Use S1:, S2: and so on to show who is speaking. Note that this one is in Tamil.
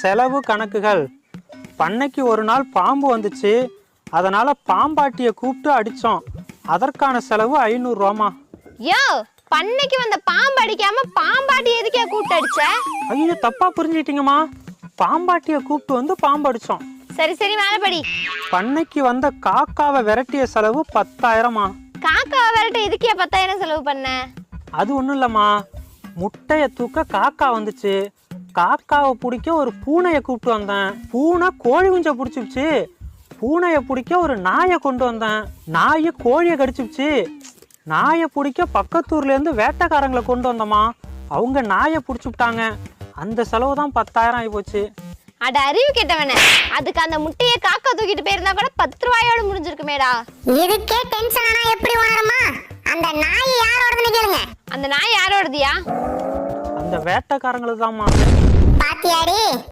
S1: செலவு கணக்குகள். பண்ணைக்கு ஒரு நாள் பாம்பு வந்துச்சு, அதனால பாம்பாட்டியை கூப்பிட்டு அடிச்சோம். அதற்கான செலவு 500 ரூபாமா.
S2: யோ, பண்ணைக்கு வந்த பாம்பு அடிக்காம பாம்பாட்டி எதுக்கே கூப்பிட்டு அடிச்ச?
S1: ஐயோ, தப்பா புரிஞ்சுக்கிட்டீங்கம்மா. பாம்பாட்டியை கூப்பிட்டு வந்து பாம்பு அடிச்சோம்.
S2: சரி சரி, மேல படி.
S1: பண்ணைக்கு வந்த காக்காவை விரட்டிய செலவு 10,000மா.
S2: காக்காவை விரட்ட எதுக்கே 10,000 செலவு பண்ண?
S1: அது ஒன்றும் இல்லைம்மா, முட்டையை தூக்க காக்கா வந்துச்சு. காக்காவை பிடிக்க ஒரு பூனையை கூப்பிட்டு வந்தேன். பூனை கோழி குஞ்சை பிடிச்சிருச்சு. பூனையை பிடிக்க ஒரு நாயை கொண்டு வந்தேன். நாயை கோழியை கடிச்சிருச்சு. நாயை பிடிக்க பக்கத்தூர்லேருந்து வேட்டைக்காரங்களை கொண்டு வந்தோம்மா. அவங்க நாயை பிடிச்சிவிட்டாங்க. அந்த செலவு தான் 10,000 ஆகி போச்சு.
S2: அட அறிவு கேட்டவன, அதுக்கு அந்த முட்டையை காக்கா தூக்கிட்டு போயிருந்தா கூட 10 ரூபாயோட முடிஞ்சிருக்குமேடா.
S3: இதுக்கே டென்ஷன் ஆனா எப்படி உணருமா? அந்த நாய் யாரோடதுன்னு கேளுங்க.
S2: அந்த நாய் யாரோடதியா?
S1: அந்த வேட்டைக்காரங்களுக்கு தான்மா.
S3: பாத்தியாடி,